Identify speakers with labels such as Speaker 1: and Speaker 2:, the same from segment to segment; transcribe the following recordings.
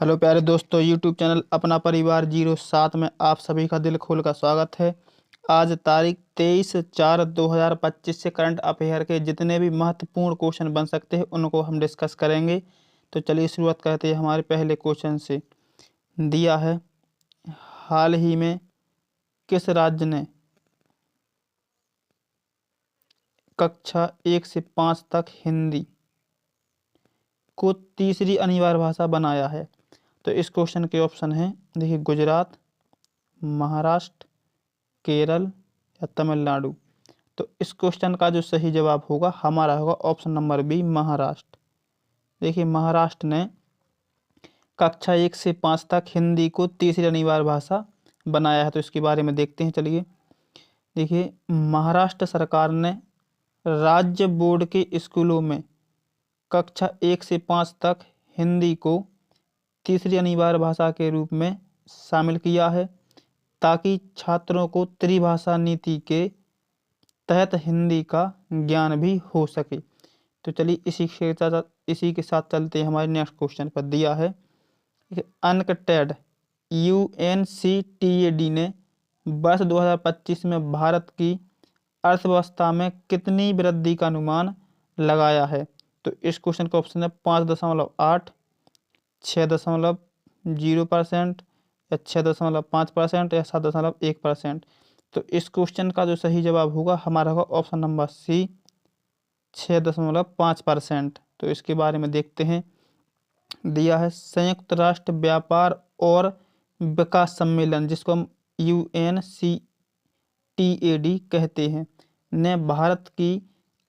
Speaker 1: Hello प्यारे दोस्तों, YouTube channel अपना परिवार 07 में आप सभी का दिल खोल का स्वागत है। आज तारीख 23/4/2025 से करंट अफेयर के जितने भी महत्वपूर्ण क्वेश्चन बन सकते हैं उनको हम डिस्कस करेंगे। तो चलिए शुरुआत करते हैं हमारे पहले क्वेश्चन से। दिया है, हाल ही में किस राज्य ने कक्षा 1 से 5 तक हिंदी को तीसरी अनिवार्य भाषा बनाया है? तो इस क्वेश्चन के ऑप्शन हैं, देखिए, गुजरात, महाराष्ट्र, केरल या तमिलनाडु। तो इस क्वेश्चन का जो सही जवाब होगा हमारा होगा ऑप्शन नंबर बी, महाराष्ट्र। देखिए, महाराष्ट्र ने कक्षा 1 से 5 तक हिंदी को तीसरी अनिवार्य भाषा बनाया है। तो इसके बारे में देखते हैं, चलिए। देखिए, महाराष्ट्र सरकार ने राज्य बोर्ड के स्कूलों में कक्षा 1 से 5 तक हिंदी को तीसरी अनिवार्य भाषा के रूप में शामिल किया है, ताकि छात्रों को त्रिभाषा नीति के तहत हिंदी का ज्ञान भी हो सके। तो चलिए इसी के साथ चलते हैं हमारे नेक्स्ट क्वेश्चन पर। दिया है, अनकटेड UNCTAD ने वर्ष 2025 में भारत की अर्थव्यवस्था में कितनी वृद्धि का अनुमान लगाया है? तो इस क्वेश्चन का ऑप्शन है 5.8, 6.0% या 6.5% या 7.1%। तो इस क्वेश्चन का जो सही जवाब होगा हमारा होगा ऑप्शन नंबर सी, 6.5%। तो इसके बारे में देखते हैं। दिया है, संयुक्त राष्ट्र व्यापार और विकास सम्मेलन, जिसको हम UNCTAD कहते हैं, ने भारत की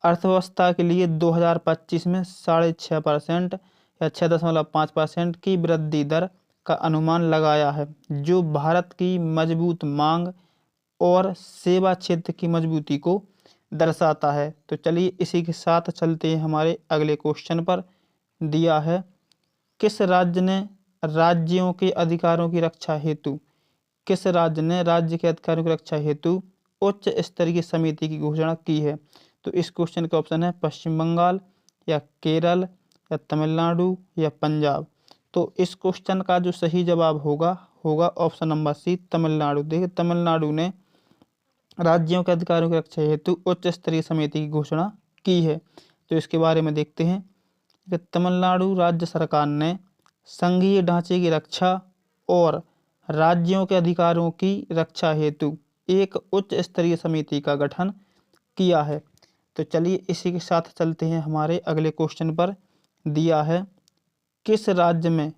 Speaker 1: अर्थव्यवस्था के लिए 2025 में 6.5% या 6.5% की वृद्धि दर का अनुमान लगाया है, जो भारत की मजबूत मांग और सेवा क्षेत्र की मजबूती को दर्शाता है। तो चलिए इसी के साथ चलते हैं हमारे अगले क्वेश्चन पर। दिया है, किस राज्य ने राज्यों के अधिकारों की रक्षा हेतु किस राज्य ने राज्य के अधिकारों की रक्षा हेतु उच्च स्तरीय समिति की घोषणा की है? तो इस क्वेश्चन का ऑप्शन है पश्चिम बंगाल या केरल या तमिलनाडु या पंजाब। तो इस क्वेश्चन का जो सही जवाब होगा ऑप्शन नंबर सी, तमिलनाडु। देखिए, तमिलनाडु ने राज्यों के अधिकारों की रक्षा हेतु उच्च स्तरीय समिति की घोषणा की है। तो इसके बारे में देखते हैं कि तमिलनाडु राज्य सरकार ने संघीय ढांचे की रक्षा और राज्यों के अधिकारों की रक्षा हेतु एक उच्च स्तरीय समिति का गठन किया है। तो चलिए इसी के साथ चलते हैं हमारे अगले क्वेश्चन पर। दिया है, किस राज्य में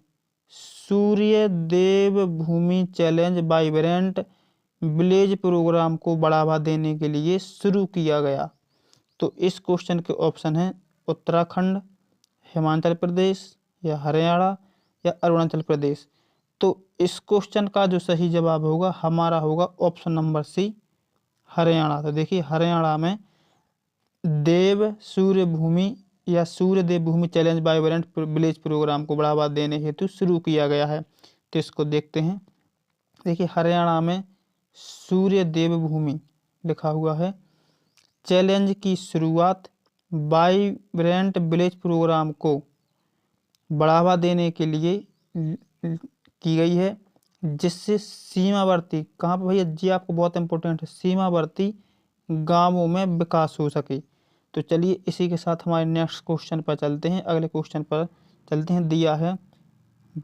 Speaker 1: सूर्य देव भूमि चैलेंज वाइब्रेंट विलेज प्रोग्राम को बढ़ावा देने के लिए शुरू किया गया? तो इस क्वेश्चन के ऑप्शन हैं उत्तराखंड, हिमाचल प्रदेश या हरियाणा या अरुणाचल प्रदेश। तो इस क्वेश्चन का जो सही जवाब होगा हमारा होगा ऑप्शन नंबर सी, हरियाणा। तो देखिए, हरियाणा में देव सूर्य भूमि या सूर्य देव भूमि चैलेंज वाइब्रेंट विलेज प्रोग्राम को बढ़ावा देने हेतु शुरू किया गया है। तो इसको देखते हैं। देखिए, हरियाणा में सूर्य देव भूमि लिखा हुआ है चैलेंज की शुरुआत वाइब्रेंट विलेज प्रोग्राम को बढ़ावा देने के लिए की गई है, जिससे सीमावर्ती, कहाँ पर भैया जी, आपको बहुत इंपॉर्टेंट है, सीमावर्ती गांवों में विकास हो सके। तो चलिए इसी के साथ हमारे नेक्स्ट क्वेश्चन पर चलते हैं, अगले क्वेश्चन पर चलते हैं। दिया है,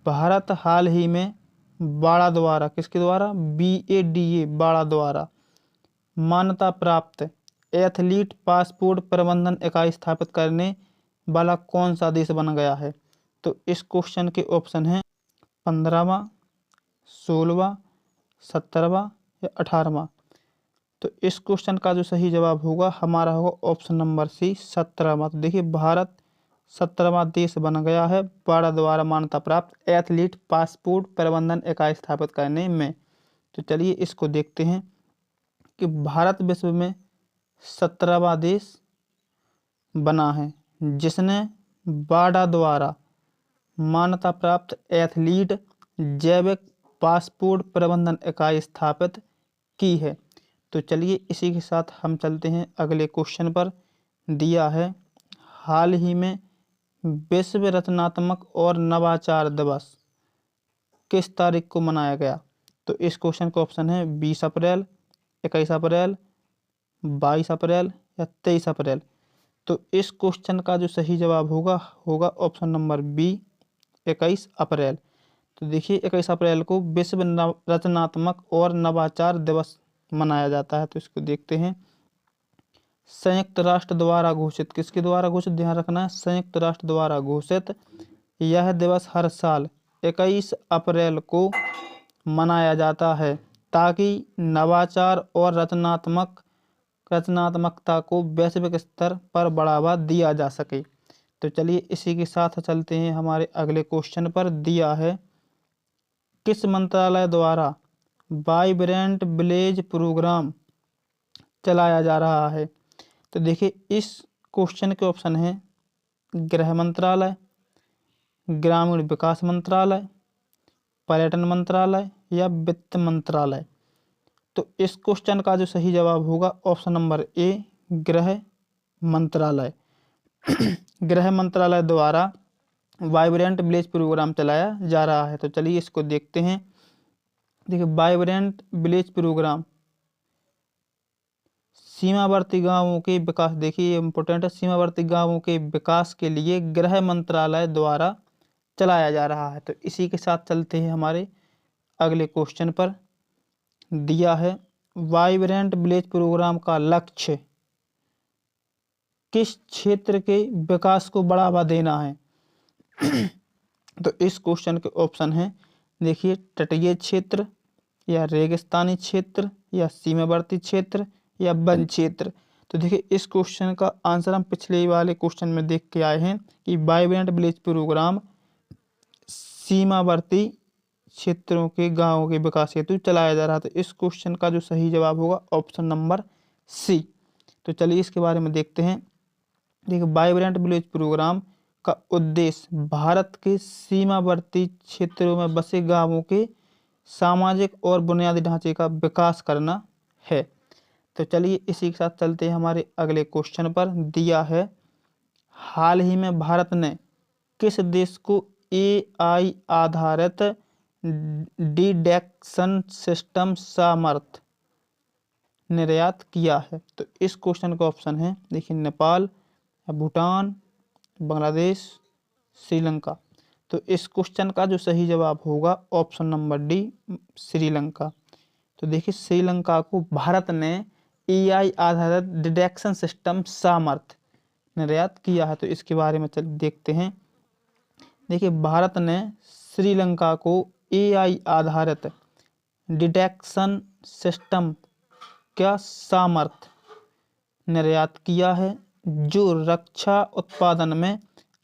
Speaker 1: भारत हाल ही में बाड़ा द्वारा, किसके द्वारा? BADA, बाड़ा द्वारा मान्यता प्राप्त एथलीट पासपोर्ट प्रबंधन इकाई स्थापित करने वाला कौन सा देश बन गया है? तो इस क्वेश्चन के ऑप्शन हैं 15वां, 16वां, 17वां या 18वां। तो इस क्वेश्चन का जो सही जवाब होगा हमारा होगा ऑप्शन नंबर सी, 17वां। तो देखिए, भारत 17वां देश बन गया है बाड़ा द्वारा मान्यता प्राप्त एथलीट पासपोर्ट प्रबंधन इकाई स्थापित करने में। तो चलिए इसको देखते हैं कि भारत विश्व में 17वां देश बना है जिसने बाड़ा द्वारा मान्यता प्राप्त एथलीट जैविक पासपोर्ट प्रबंधन इकाई स्थापित की है। तो चलिए इसी के साथ हम चलते हैं अगले क्वेश्चन पर। दिया है, हाल ही में विश्व रचनात्मक और नवाचार दिवस किस तारीख को मनाया गया? तो इस क्वेश्चन का ऑप्शन है 20 अप्रैल, 21 अप्रैल, 22 अप्रैल या 23 अप्रैल। तो इस क्वेश्चन का जो सही जवाब होगा होगा ऑप्शन नंबर बी, 21 अप्रैल। तो देखिए 21 अप्रैल को विश्व रचनात्मक और नवाचार दिवस मनाया जाता है। तो इसको देखते हैं। संयुक्त राष्ट्र द्वारा घोषित, किसके द्वारा घोषित, ध्यान रखना है, संयुक्त राष्ट्र द्वारा घोषित यह दिवस हर साल 21 अप्रैल को मनाया जाता है ताकि नवाचार और रचनात्मकता को वैश्विक स्तर पर बढ़ावा दिया जा सके। तो चलिए इसी के साथ चलते हैं हमारे अगले क्वेश्चन पर। दिया है, किस मंत्रालय द्वारा वाइब्रेंट विलेज प्रोग्राम चलाया जा रहा है? तो देखिए इस क्वेश्चन के ऑप्शन है गृह मंत्रालय, ग्रामीण विकास मंत्रालय, पर्यटन मंत्रालय या वित्त मंत्रालय। तो इस क्वेश्चन का जो सही जवाब होगा ऑप्शन नंबर ए, गृह मंत्रालय। गृह मंत्रालय द्वारा वाइब्रेंट विलेज प्रोग्राम चलाया जा रहा है। तो चलिए इसको देखते हैं। देखिए वाइब्रेंट विलेज प्रोग्राम सीमावर्ती गांवों के विकास, देखिए ये इम्पोर्टेंट है, सीमावर्ती गांवों के विकास के लिए गृह मंत्रालय द्वारा चलाया जा रहा है। तो इसी के साथ चलते हैं हमारे अगले क्वेश्चन पर। दिया है, वाइब्रेंट विलेज प्रोग्राम का लक्ष्य किस क्षेत्र के विकास को बढ़ावा देना है? तो इस क्वेश्चन के ऑप्शन हैं, देखिए तटीय क्षेत्र या रेगिस्तानी क्षेत्र या सीमावर्ती क्षेत्र या वन क्षेत्र। तो देखिए इस क्वेश्चन का आंसर हम पिछले वाले क्वेश्चन में देख के आए हैं कि वाइब्रेंट विलेज प्रोग्राम सीमावर्ती क्षेत्रों के गांवों के विकास हेतु चलाया जा रहा था। इस क्वेश्चन का जो सही जवाब होगा ऑप्शन नंबर सी। तो चलिए इसके बारे में देखते हैं। देखिए वाइब्रेंट विलेज प्रोग्राम का उद्देश्य भारत के सीमावर्ती क्षेत्रों में बसे गांवों के सामाजिक और बुनियादी ढांचे का विकास करना है। तो चलिए इसी के साथ चलते हैं हमारे अगले क्वेश्चन पर। दिया है, हाल ही में भारत ने किस देश को AI आधारित डिटेक्शन सिस्टम सामर्थ्य निर्यात किया है? तो इस क्वेश्चन का ऑप्शन है, देखिए नेपाल, भूटान, बांग्लादेश, श्रीलंका। तो इस क्वेश्चन का जो सही जवाब होगा ऑप्शन नंबर डी, श्रीलंका। तो देखिए श्रीलंका को भारत ने AI आधारित डिटेक्शन सिस्टम सामर्थ्य निर्यात किया है। तो इसके बारे में देखते हैं। देखिए भारत ने श्रीलंका को AI आधारित डिटेक्शन सिस्टम का सामर्थ्य निर्यात किया है जो रक्षा उत्पादन में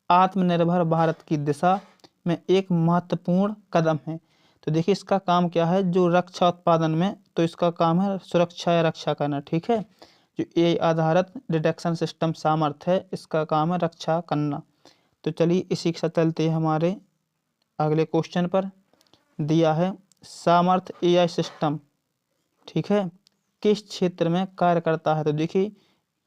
Speaker 1: आत्मनिर्भर भारत की दिशा में एक महत्वपूर्ण कदम है। तो देखिए इसका काम क्या है, जो रक्षा उत्पादन में, तो इसका काम है सुरक्षा या रक्षा करना, ठीक है। जो AI आधारित डिटेक्शन सिस्टम सामर्थ्य है, इसका काम है रक्षा करना। तो चलिए इसी के साथ चलते हैं हमारे अगले क्वेश्चन पर। दिया है, सामर्थ्य AI सिस्टम, ठीक है, किस क्षेत्र में कार्य करता है? तो देखिए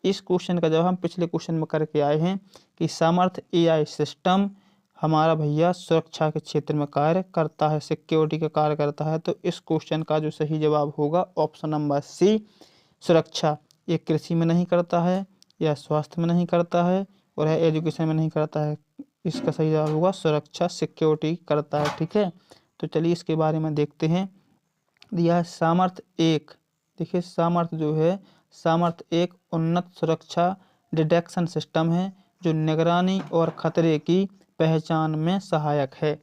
Speaker 1: इस क्वेश्चन का जवाब हम पिछले क्वेश्चन में करके आए हैं कि सामर्थ्य AI सिस्टम हमारा भैया सुरक्षा के क्षेत्र में कार्य करता है, सिक्योरिटी का कार्य करता है। तो इस क्वेश्चन का जो सही जवाब होगा ऑप्शन नंबर सी, सुरक्षा। ये कृषि में नहीं करता है, या स्वास्थ्य में नहीं करता है, और है एजुकेशन में नहीं करता है। इसका सही जवाब होगा सुरक्षा, सिक्योरिटी करता है, ठीक है। तो चलिए इसके बारे में देखते हैं। दिया है सामर्थ्य एक, देखिए सामर्थ्य जो है, सामर्थ्य एक उन्नत सुरक्षा डिटेक्शन सिस्टम है जो निगरानी और खतरे की पहचान में सहायक है।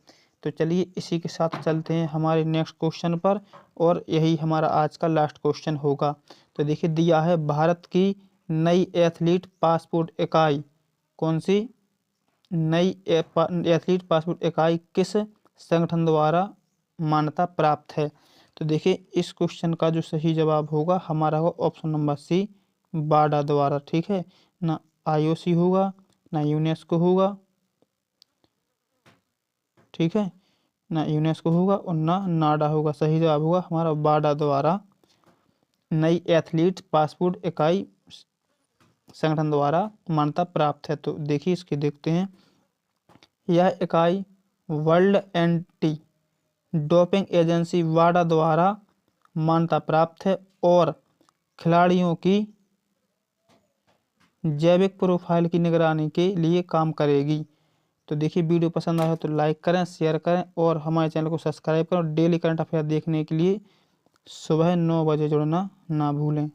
Speaker 1: तो चलिए इसी के साथ चलते हैं हमारे नेक्स्ट क्वेश्चन पर, और यही हमारा आज का लास्ट क्वेश्चन होगा। तो देखिए दिया है, भारत की नई एथलीट पासपोर्ट इकाई, कौन सी नई एथलीट पासपोर्ट इकाई किस संगठन द्वारा मान्यता प्राप्त है? तो देखिए इस क्वेश्चन का जो सही जवाब होगा हमारा होगा ऑप्शन नंबर सी, बाडा द्वारा, ठीक है। ना IOC होगा, ना यूनेस्को होगा, ठीक है, ना यूनेस्को होगा और ना नाडा होगा। सही जवाब होगा हमारा बाडा द्वारा नई एथलीट पासपोर्ट इकाई संगठन द्वारा मान्यता प्राप्त है। तो देखिए इसके देखते हैं। यह इकाई वर्ल्ड एंटी डोपिंग एजेंसी वाडा द्वारा मान्यता प्राप्त है और खिलाड़ियों की जैविक प्रोफाइल की निगरानी के लिए काम करेगी। तो देखिए, वीडियो पसंद आया तो लाइक करें, शेयर करें और हमारे चैनल को सब्सक्राइब करें और डेली करंट अफेयर देखने के लिए सुबह 9 बजे जुड़ना ना भूलें।